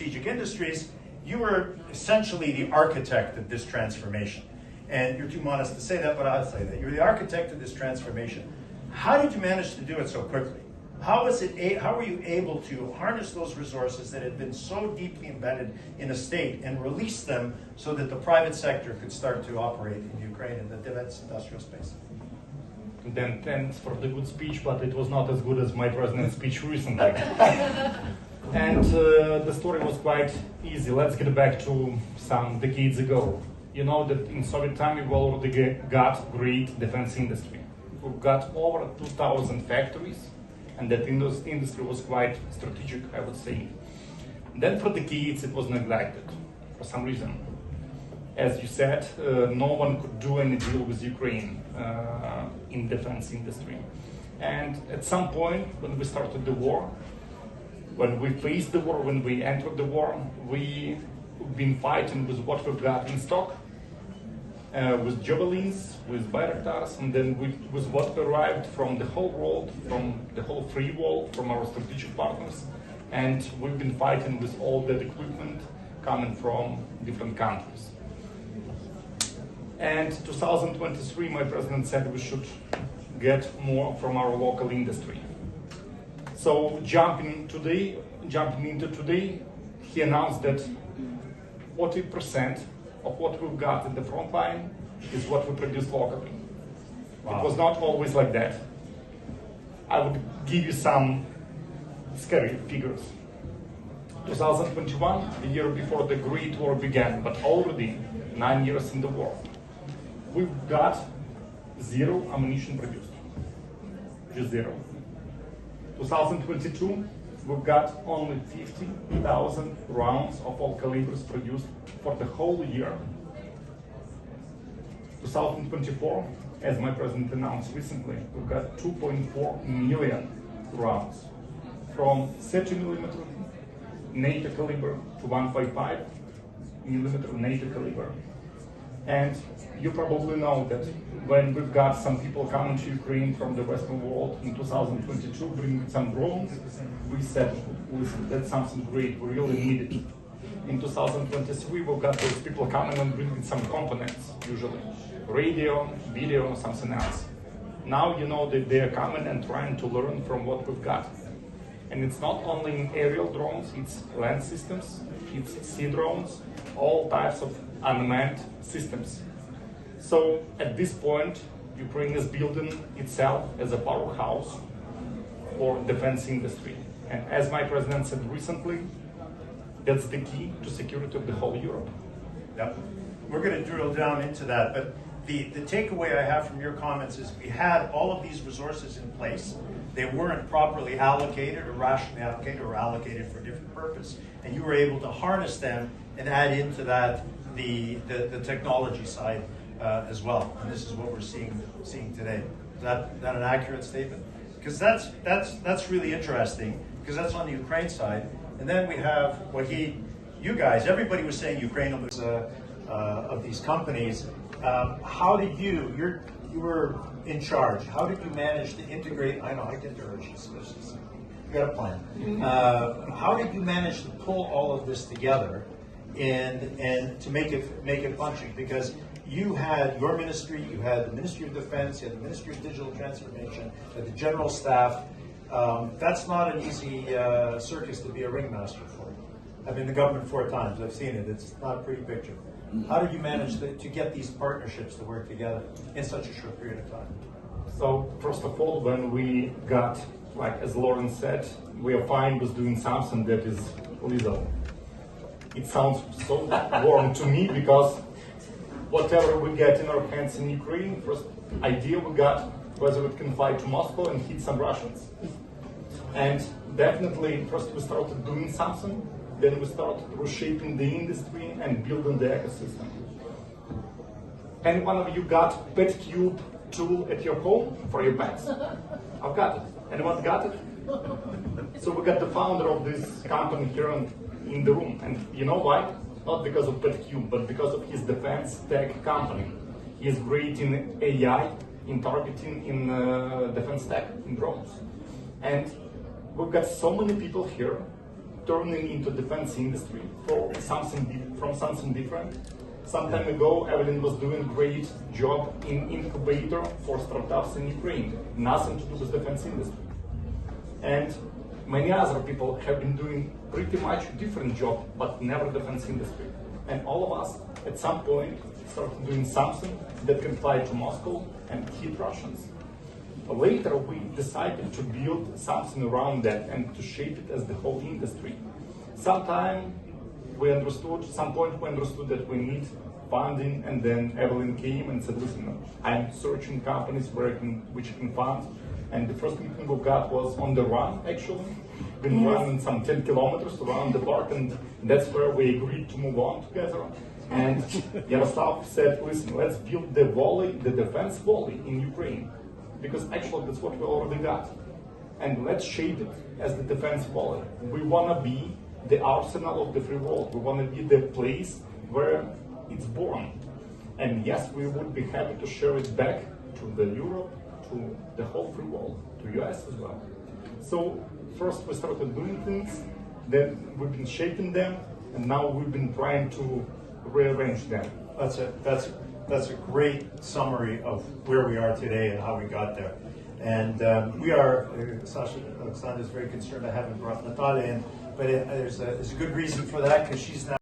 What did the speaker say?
strategic industries, you were essentially the architect of this transformation. And you're too modest to say that, but I'll say that. You're the architect of this transformation. How did you manage to do it so quickly? How were you able to harness those resources that had been so deeply embedded in a state and release them so that the private sector could start to operate in Ukraine in the defense industrial space? Then thanks for the good speech, but it was not as good as my president's speech recently. And the story was quite easy. Let's get back to some decades ago. You know that in Soviet time we already got great defense industry. We've got over 2,000 factories, and that industry was quite strategic, I would say. Then for decades it was neglected for some reason. As you said, no one could do any deal with Ukraine in defense industry. And at some point when we started the war, when we faced the war, when we entered the war, we've been fighting with what we've got in stock, with javelins, with Bayraktars, and then with what arrived from the whole world, from the whole free world, from our strategic partners. And we've been fighting with all that equipment coming from different countries. And 2023, my president said we should get more from our local industry. So jumping into today, he announced that 40% of what we've got in the front line is what we produce locally. Wow. It was not always like that. I would give you some scary figures. 2021, the year before the Great War began, but already 9 years in the war, we've got zero ammunition produced. Just zero. 2022, we've got only 50,000 rounds of all calibers produced for the whole year. 2024, as my president announced recently, we've got 2.4 million rounds from 30mm NATO caliber to 155mm NATO caliber. And you probably know that when we've got some people coming to Ukraine from the Western world in 2022, bringing some drones, we said, listen, that's something great, we really need it. In 2023, we've got those people coming and bringing some components, usually radio, video, something else. Now you know that they are coming and trying to learn from what we've got. And it's not only in aerial drones, it's land systems, it's sea drones, all types of unmanned systems. So at this point, Ukraine is building itself as a powerhouse for defense industry. And as my president said recently, that's the key to security of the whole Europe. Yep. We're going to drill down into that, but the takeaway I have from your comments is we had all of these resources in place. They weren't properly allocated or rationally allocated or allocated for a different purpose. And you were able to harness them and add into that the technology side as well. And this is what we're seeing today. Is that an accurate statement? Because that's really interesting, because that's on the Ukraine side. And then we have what you guys, everybody was saying Ukraine was of these companies. How did you were in charge, how did you manage to integrate, I know, I get her, you got a plan. How did you manage to pull all of this together and to make it functioning? Because you had your ministry, you had the Ministry of Defense, you had the Ministry of Digital Transformation, you had the General Staff. That's not an easy circus to be a ringmaster for. I've been in the government 4 times, I've seen it, it's not a pretty picture. How did you manage to get these partnerships to work together in such a short period of time? So first of all, when we got, like as Lauren said, we are fine with doing something that is lethal. It sounds so warm to me, because whatever we get in our hands in Ukraine, first idea we got whether it can fly to Moscow and hit some Russians. And definitely first we started doing something, then we started reshaping the industry and building the ecosystem. Any one of you got pet cube tool at your home for your pets? I've got it. Anyone got it? So we got the founder of this company here in the room. And you know why? Not because of pet cube, but because of his defense tech company. He is great in AI, in targeting, in defense tech, in drones. And we've got so many people here turning into defense industry from something different. Some time ago, Evelyn was doing a great job in incubator for startups in Ukraine. Nothing to do with defense industry. And many other people have been doing pretty much different job, but never defense industry. And all of us, at some point, started doing something that can fly to Moscow and hit Russians. Later, we decided to build something around that and to shape it as the whole industry. Some point we understood that we need funding, and then Evelyn came and said, listen, I'm searching companies which can fund. And the first meeting we got was on the run, actually. Been running some 10 kilometers around the park, and that's where we agreed to move on together. And Yaroslav said, listen, let's build the defense volley in Ukraine. Because actually that's what we already got. And let's shape it as the defense volley. We want to be the arsenal of the free world. We want to be the place where it's born. And yes, we would be happy to share it back to the Europe, to the whole free world, to US as well. So first we started doing things, then we've been shaping them, and now we've been trying to rearrange them. That's a great summary of where we are today and how we got there. And we are, Sasha, Alexander is very concerned I haven't brought Natalia in, but there's a good reason for that, because she's now